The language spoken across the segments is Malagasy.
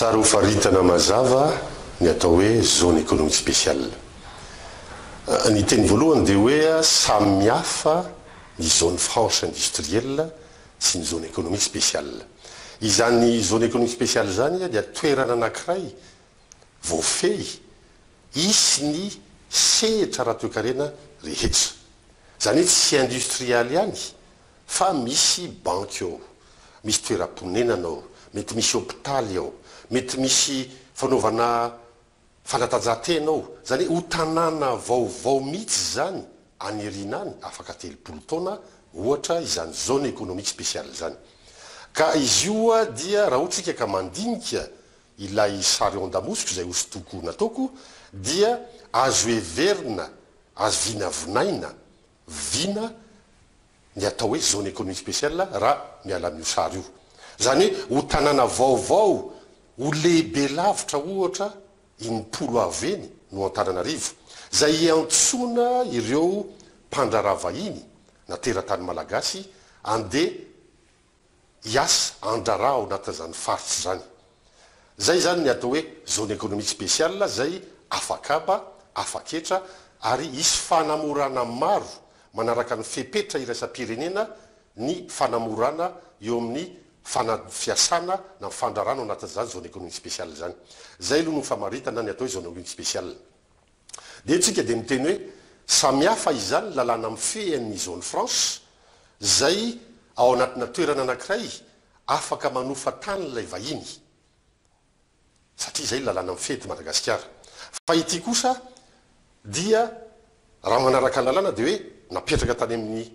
Tsara ho faritana mazava ny atao hoe zone économique spéciale. Ny teny voalohany dia hoe samy hafa ny zone franche industrielle sy ny zone économique spéciale. Izany zone économique spéciale zany dia toerana anankiray voafehy isy ny sehatra raha toe-karena rehetra. Zany hoe tsy industrialy ihany fa misy banky ao, misy toeram-ponenana ao, mety misy hôpitaly ao, mety misy fanaovana fanatanjahantena ao. Zany hoe ho tanàna vaovao mihitsy zany aniriana any afaka 3 taona ohatra izany zone économique spéciale zany. Ka izy io dia raha ohatsika ka mandinika ilay sary eo an-damosiko izay hosodoko nataoko dia azo heverina, azo vinavinaina, vina ny atao hoe zone économique spéciale raha miala amin'io sary io. Zany hoe ho tanàna vaovao ho lehibe lavitra ohatra inimpolo aveny no Antananarivo zay antsoina ireo mpandrara vahiny na teratany malagasy andeha hiasa andrara ao anatin'izany faritra zany. Zay zany ny atao hoe zone économique spéciale zay afakaba, afaketra ary isy fanamorana maro manaraka ny fepetra iraisam-pirenena ny fanamorana eo amin'ny fiasana na fandrarana anatin'izany zone économique spéciale zany. Zay aloha no famaritana ny atao hoe zone économique spéciale. Dia tsika dia miteny hoe samihafa izany lalàna mifehan'ny zone franche zay ao anatina toerana anankiray afaka manofa tany ilay vahiny satria zay lalàna mifehy Madagasikara. Fa ity kosa dia raha manaraka lalàna dia hoe napetraka tany amin'ny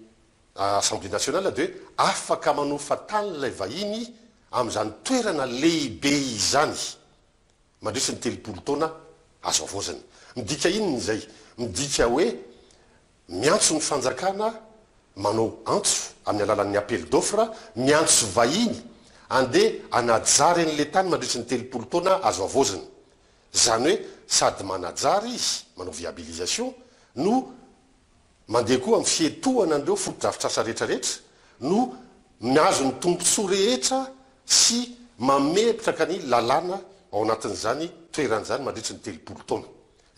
Assemblée nationale dia hoe afaka manofa tany ilay vahiny amin'izany toerana lehibe izany mandritsy ny 3 taona azo avozany. Midika inony zay? Midika hoe miantso ny fanjakana manao antso amin'ny alalan'ny appel d'offre, miantso vahiny andeha anajary an'ilay tany mandritsy ny 3 taona azo avozany. Zany hoe sady manajary izy manao viabilisation no mandeha koa amin'ny fietohana andreo fotodrafitrasa rehetrarehetra no miazo ny tombontsoa rehetra sy mametraka ny lalàna ao anatin'izany toeran'izany mandritsy ny 3 taona.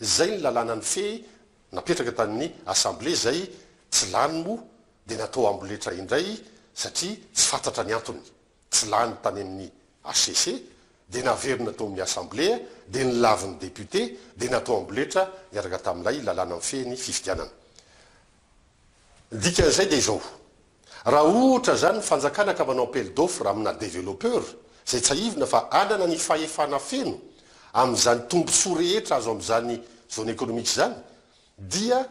Zay ny lalàna ny fehy napetraka tamin'ny assemblée zay tsy lany moa dia natao amboletra indray satria tsy fantatra ny antony. Tsy lany tany amin'ny HCC dia naverina tao amin'ny assemblée dia nilavin'ny député dia natao amboletra niaraka tamin'ilay lalàna ny fehy ny fifidianana. Dikan'izay dia izao. Raha ohatra zany fanjakana ka manao appel d'offre amina développeur zay tsy aivina fa anana ny fahefana feno amin'izany tombontsoa rehetra azo amin'izany zone économique zany dia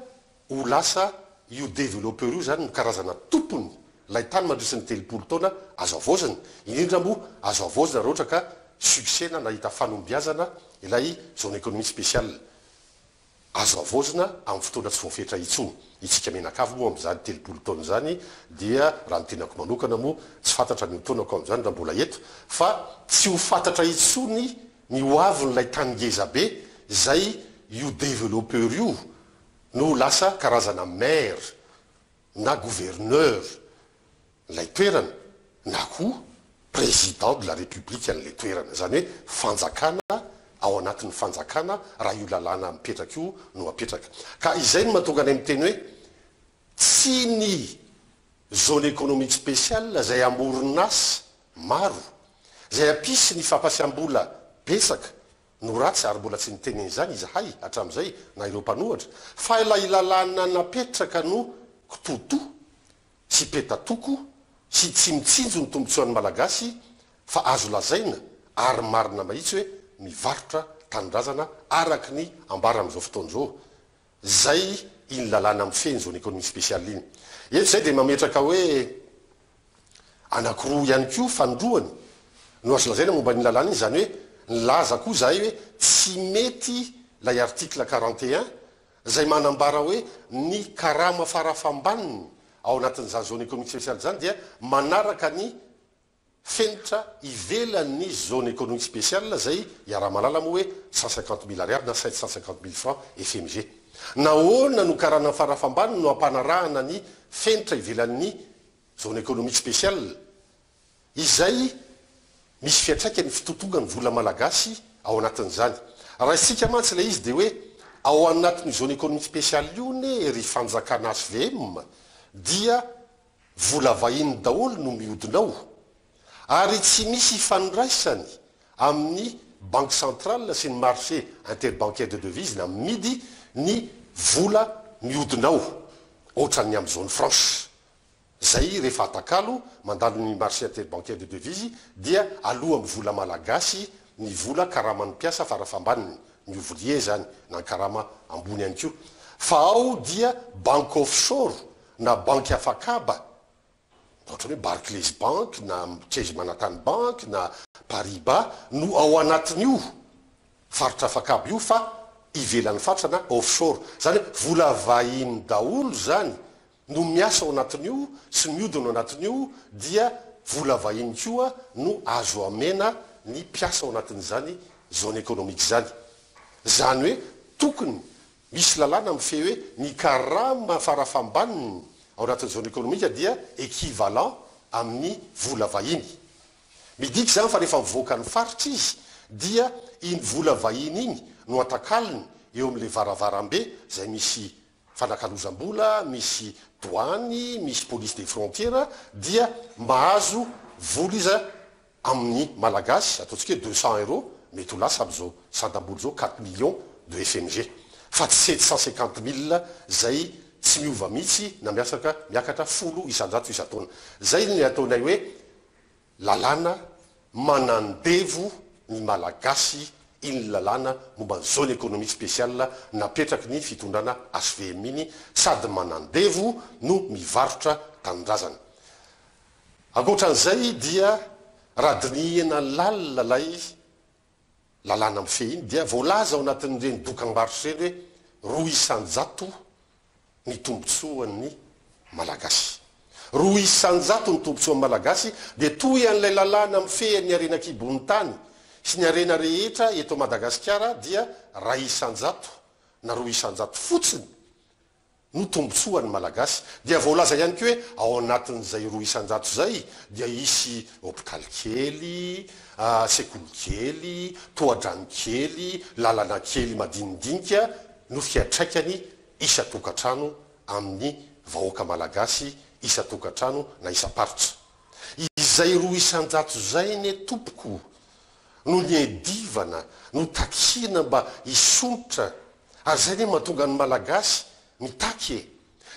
ho lasa io développeur io zany no karazana tompony lay tany mandritsy ny 3 taona azo avozany. Indrindra moa azo avozana raha ohatra ka succès na nahita fanombiazana ilay zone économique spéciale. Azo avozana amin'ny fotoana tsy voafetra intsony. Itsika menakavy moa amin'izany 3 taona zany dia raha ny tenako manokana moa tsy fantatra ny taonako amin'izany raha mbola eto fa tsy ho fantatra intsony ny hoavin'ilay tany ngeza be zay io développeur io no lasa karazana maire na gouverneur lay toerana na koa président de la république an'ilay toerana. Zany hoe fanjakana ao anatin'ny fanjakana raha io lalàna mipetraka io no apetraka. Ka izay no mahatonga any amin'ny teny hoe tsy ny zone économique spéciale zay amoron'asa maro zay ampisy ny fampasiam-bola betsaka no ratsy ary mbola tsy niteneny zany izahay hatramin'izay na ireo mpanohatra fa ilay lalàna napetraka no kitoto sy petatoko sy tsy mitsinjo ny tombotsoan'ny malagasy fa azo lazaina ary marina mahitsy hoe mivarotra tanindrazana araky ny ambara amin'izao fotoana izao. Zay iny lalàna mifehy zone économique spéciale iny. Eto zay dia mametraka hoe anankiroa ihany koa fandroany no azo lazaina momba ny lalàna iny. Zany hoe nilaza koa zahay hoe tsy mety lay article 41 zay manambara hoe ny karama farafambaniny ao anatin'izany zone économique spéciale zany dia manaraka ny fenitra ivelan'ny zone économique spéciale zay iara-malala moa hoe 150 000 ariary na 750 000 francs FMG. Nahoana no karana farafambaniny no ampanarahana ny fenitra ivelan'ny zone économique spéciale izay misy fiatraikany fitotongany vola malagasy ao anatin'izany. Raha isika mantsy ilay izy dia hoe ao anatin'ny zone économique spéciale io ne ry fanjakana HVM dia vola vahiny daholo no mihodinao, ary tsy misy ifandraisany amin'ny banque centrale sy ny marché interbancaire de devise na midy ny vola mihodinao ohatran'ny amin'ny zone franche. Zay rehefa atakalo mandalo ny marché interbancaire de devise dia aloha amin'ny vola malagasy ny vola karaman'ny mpiasa farafambaniny ny ouvrier zany na karama ambony ihany koa. Fa ao dia banque offshore na banque afakaba ohatra hoe Barclays Bank na Chase Manhattan Bank na Paribas no ao anatin'io faritra afakaba io fa ivelan'ny faritra na offshore. Zany vola vahiny daholo zany no miasa ao anatin'io sy mihodina ao anatin'io dia vola vahiny koa no azo amena ny mpiasa ao anatin'izany zone économique zany. Zany hoe tokony misy lalàna mifehy hoe ny karama farafambaniny ao anatin'ny zone économique dia équivalent amin'ny vola vahiny. Midika zany fa rehefa mivoaka ny faritra izy dia iny vola vahiny iny no atakaliny eo amin'le varavarambe zay misy fanakalozam-bola, misy douane, misy police des frontières dia mahazo vola izy amin'ny malagasy ataontsika hoe 200 €, mety ho lasa amin'izao sandam-bola zao 4 millions de FMG fa tsy 750 000 zay tsy miova mihitsy na miakatra 10 isan-jato isan-taona. Zay ny ataonay hoe lalàna manandevo ny malagasy iny lalàna momba ny zone économique spéciale napetraky ny fitondrana HVM iny sady manandevo no mivarotra tanindrazana. Ankoatran'izay dia radinihana lalina lay lalàna mifehy iny dia voalaza ao anatin'ireny dokam-barotra ireny hoe 200 ny tombotsoan'ny malagasy. 200 ny tombotsoan'ny malagasy dia toy an'ilay lalàna mifehy ny arenakibon'ny tany sy ny arena rehetra eto Madagasikara dia 200 na 200 fotsiny no tombotsoan'ny malagasy. Dia voalaza ihany koa hoe ao anatin'izay 200 zay dia isy hôpitaly kely, sekoly kely, tohadrano kely, lalana kely madinidinika no fiatraikany isa-tokantrano amin'ny vahoaka malagasy isa-tokantrano na isa-paritra. Izay 200 zay ne tompoko no ny edivana no takina mba isontra ary zay ne mahatonga ny malagasy mitaky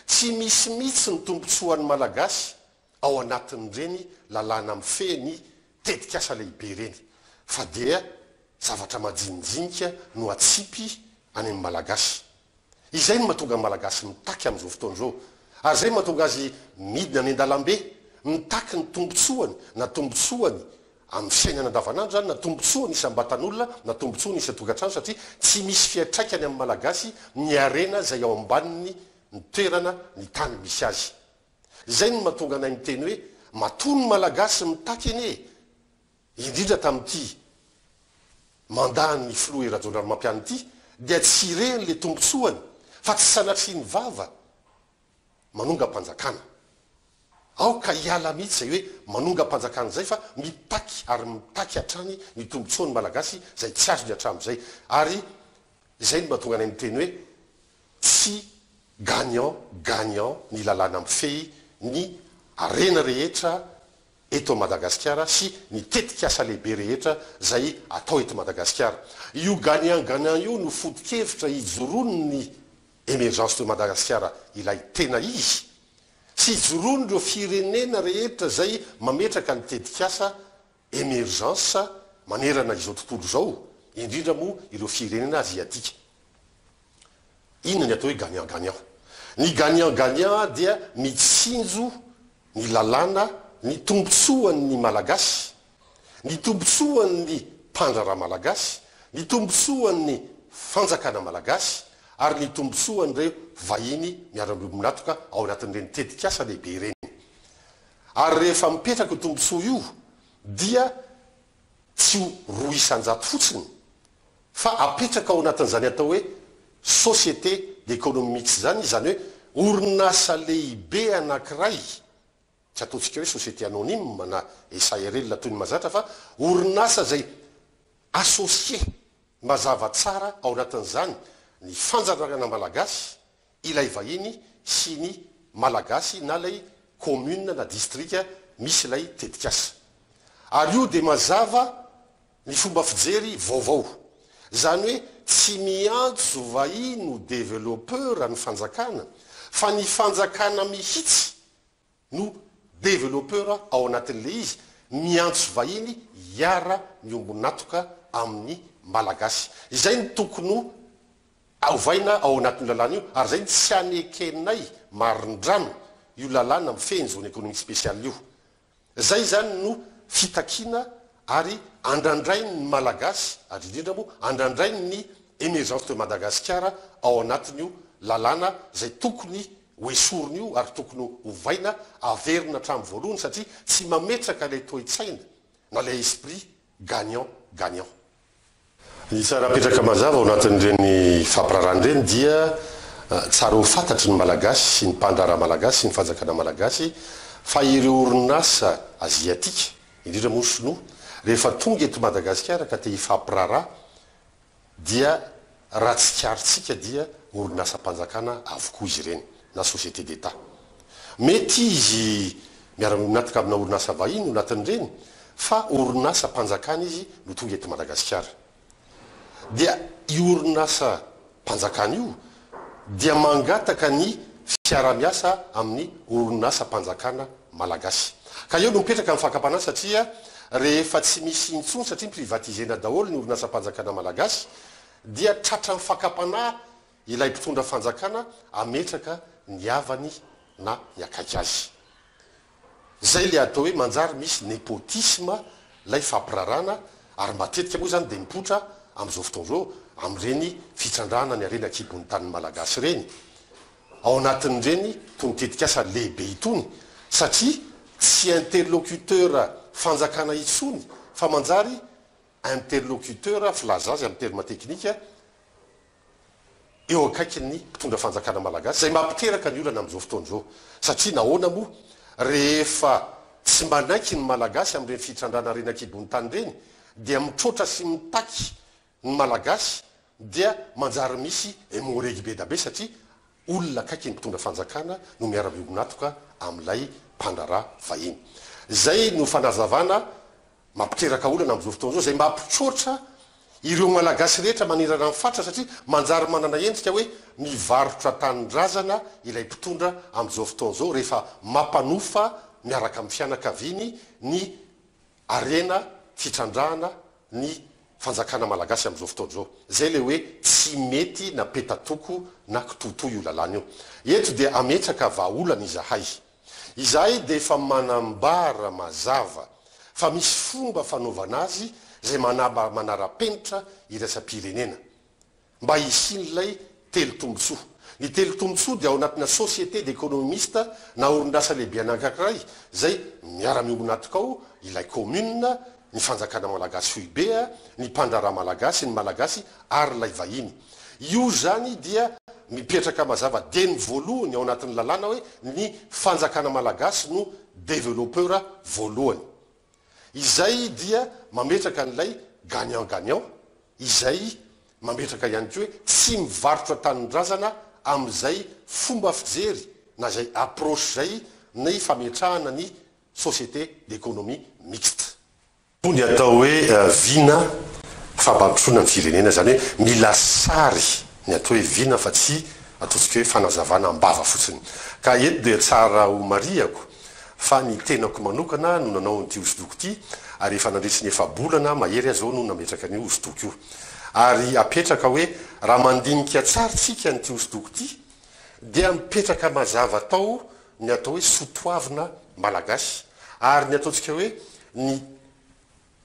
tsy misy mihitsy ny tombotsoan'ny malagasy ao anatin'ireny lalàna mifehy ny tetikasa lehibe reny fa dia zavatra madinidinika no atsipy any amin'ny malagasy. Izay no mahatonga ny malagasy mitaky amin'izao fotoana izao ary zay mahatonga azy midina any an-dalambe mitaky ny tombotsoany na tombotsoany amin'ny fiainana andavanandro zany na tombotsoany isam-batan'olona na tombotsoany isa-tokantrano satria tsy misy fiatraikany amin'ny malagasy ny arena zay ao ambaniny ny toerana ny tany misy azy. Zay no mahatonga anay miteny hoe matony malagasy mitaky eny indrindra tamin'ity mandahan'ny filoha era-jondrano mampiany ity dia tsy ireny le tombotsoany fa tsy sanatriany vava manonga-panjakana. Aoka hiala mihitsy zay hoe manonga-panjakana zay fa mitaky ary mitaky hatrany ny tombotsoan'ny malagasy zay tsy azo ny hatramin'izay. Ary zay no mahatonga anay miteny hoe tsy gagnant ny lalàna mifehy ny arena rehetra eto Madagasikara sy ny tetikasa lehibe rehetra zay atao eto Madagasikara. Io gagnant io no foto-kevitra hijoroany ny émergence de Madagasikara ilay tena izy sy hijoroany ireo firenena rehetra zay mametraka ny tetikasa émergence manerana izao tontolo zao indrindra moa ireo firenena aziatika. Inona ny atao hoe gagnant? Ny gagnant dia mitsinjo ny lalàna ny tombotsoan'ny malagasy, ny tombotsoan'ny mpandrara malagasy, ny tombotsoan'ny fanjakana malagasy ary ny tombotsoan'ireo vahiny miara-minatoka ao anatin'ireny tetikasa lehibe ireny. Ary rehefa mipetraka io tombotsoa io dia tsy ho 200 fotsiny fa apetraka ao anatin'izany atao hoe société d'économie mixte zany hoe orinasa lehibe anankiray tsy ataontsika hoe société anonyme na SARL toy ny mazatra fa orinasa zay associé mazava tsara ao anatin'izany ny fanjairana malagasy ilay vahiny sy ny malagasy na lay commune na district misy lay tetikasa ary io dia mazava ny fomba fijery vaovao zany hoe tsy miantso vahiny no développeur ny fanjakana fa ny fanjakana mihitsy no développeur ao anatin'le izy miantso vahiny hiara miombonatoka amin'ny malagasy izay ny tokony aovaina ao anatin'ny lalàna io ary zay ny tsy anekenay marindrano io lalàna mifeny zone économique spéciale io zay zany no fitakiana ary andrandrainy ny malagasy ary indrindra moa andrandrainy ny émergence de Madagascar ao anatin'io lalàna zay tokony hoesorina io ary tokony hovaina averina hatramin'ny voalohany satria tsy mametraka ilay toe-tsaina na ilay esprit gagnant gagnant. Ny tsara apetraka mazava ao anatin'ireny fampirarana dia tsara ho fantatry ny malagasy sy ny mpandrara malagasy sy ny fanjakana malagasy fa ireo orinasa aziatika indrindra moa sinoa rehefa tonga eto Madagasikara ka te hifampirara dia raha tsikaritsika dia orinasa mpanjakana avokoa izy ireny na société d'état mety izy miara-minataka amina orinasa vahiny ho anatin'ireny fa orinasa mpanjakana izy no tonga eto Madagasikara dia io orinasa mpanjakana io dia mangataka ny fiara-miasa amin'ny orinasa mpanjakana malagasy ka eo no mipetraka amin'ny fakapana satria rehefa tsy misy intsony satria privatisena daholo ny orinasa mpanjakana malagasy dia tratra ny fakapana ilay mpitondra fanjakana ametraka ny avany na miakaiky azy zay le atao hoe manjary misy népotisme lay fampirarana ary matetika moa zany dia mipotra amin'izao fotoan'izao amin'ireny fitrandrana ny arena kibon'ny tanin'ny malagasy reny ao anatin'ireny tony tetikasa lehibe itony satria tsy interlocuteur fanjakana itsony fa manjary interlocuteur filaza azy amin'ny terme teknika eo akaiky ny mpitondra fanjakana malagasy zay mampiteraka ny olana amin'izao fotoan'izao satria nahoana moa rehefa tsy manaiky ny malagasy amin'ireny fitrandrana rena kibon'ny tany reny dia mitrotra sy mitaky ny malagasy dia manjary misy émoregi be dabe satria olona akaiky ny mpitondra fanjakana no miara-miombonatoka amin'ilay mpandrara vahiny zay no fanazavana mampiteraka olana amin'izao fotoan'izao zay mampitrotra ireo malagasy rehetra manirana amin'ny fatra satria manjary manana endrika hoe mivarotra tanindrazana ilay mpitondra amin'izao fotoan'izao rehefa mampanofa miaraka amin'ny fianakaviany ny arena fitrandrahana ny fanjakana malagasy amin'izao fotoan'izao zay le hoe tsy mety na petatoko na kitoto io lalàna io eto dia ametraka vahaolana izahay dia efa manambara mazava fa misy fomba fanaovana azy zay manara-penitra iraisam-pirenena mba hisin'ilay telo-tombotsoa ny telo-tombotsoa dia ao anatina société d'économiste na orinasa lehibe anankiray zay miara-miombonatoka ao ilay commune ny fanjakana malagasy foibea ny mpandrara malagasy ny malagasy ary lay vahiny io zany dia mipetraka mazava de ny voalohany ao anatin'ny lalàna hoe ny fanjakana malagasy no développeur voalohany izay dia mametraka n'ilay gagnant gagnant izay mametraka ihany koa hoe tsy mivarotra tanindrazana amin'izay fomba fijery na zay approche zay ny fametrahana ny société d'économie mixte ny atao hoe vina fambapitrona ny firenena zany hoe mila sary ny atao hoe vina fa tsy ataontsika hoe fanazavana ambava fotsiny ka eto dia tsara ho mariako fa ny tenako manokana no nanao nyity hosodoko ity ary efa nandritsy ny efa-bolana mahery azao no nametraka ny hosodoko io ary apetraka hoe raha mandinika tsaritsika nyity hosodoko ity dia mipetraka mazava tao ny atao hoe sotoavina malagasy ary ny ataontsika hoe ny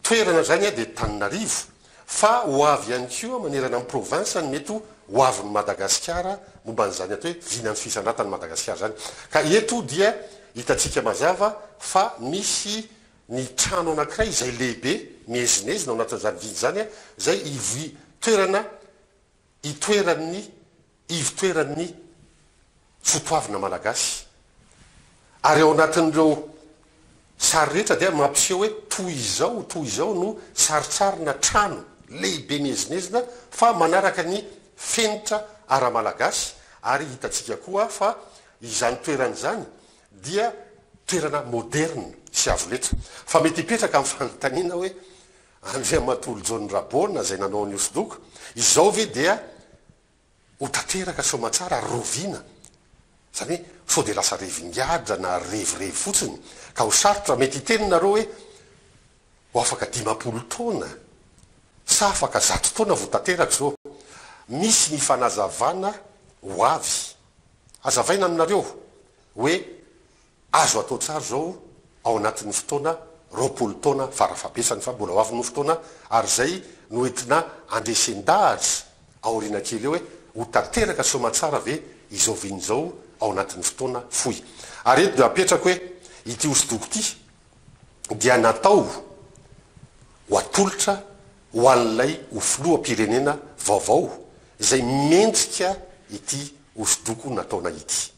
toerana zany dia Taninarivo fa ho avy ihany koa manerana amin'ny province ny mety ho avy ny Madagasikara momba n'izany atao hoe vinany fisandratan'ny Madagasikara zany ka eto dia hitatsika mazava fa misy ny trano anankiray zay lehibe miezinezina ao anatin'izany viny zany zay ivitoeran'ny fotoavina malagasy ary ao anatin'ireo sary rehetra dia mampiseho hoe toy izao no saritsarina trano lehibe mezinezina fa manaraka ny fenitra ara-malagasy ary hitantsika koa fa izany toerana zany dia toerana moderne sy avoletra fa mety hipetraka amin'ny fanontaniana hoe Andriamatolo Jeannot Raboana zay nanao ny hosodoko izao ve dia ho tanteraka soamantsara roviana zany hoe sao de lasa revingadra na revirevy fotsiny ka ho sarotra mety hitenina hoe ho afaka 50 taona sa afaka 100 taona vo tanteraka zao misy ny fanazavana ho avy azavaina aminareo hoe azo atao tsara zao ao anatin'ny fotoana 20 taona farafabesany fa mbola ho avy ny fotoana ary zay no entina andresendahatra aoriana kely eo hoe ho tanteraka soamantsara ve izao vin'izao ao anatin'ny fotoana fohy ary eto dia apetraka hoe ity hosodoko ity dia natao ho atolotra ho an'ilay ho filoham-pirenena vaovao izay mendrika ity hosodoko nataona ity